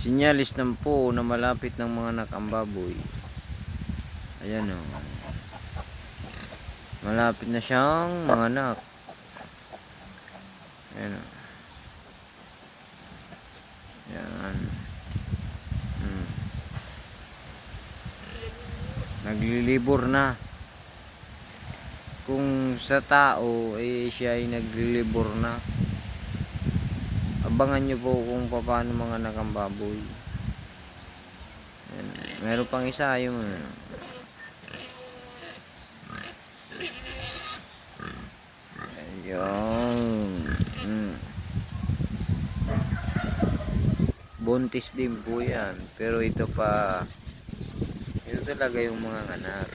Sinyalis ng po na malapit ng mga anak ang baboy. Ayan o. Malapit na siyang mga anak. Ayan o. Ayan. Naglilibor na. Kung sa tao siya ay naglilibor na, abangan nyo po kung paano mga anak ang baboy. Ayan. Meron pang isa yung ayun. Buntis din po yan, pero ito talaga yung mga anak.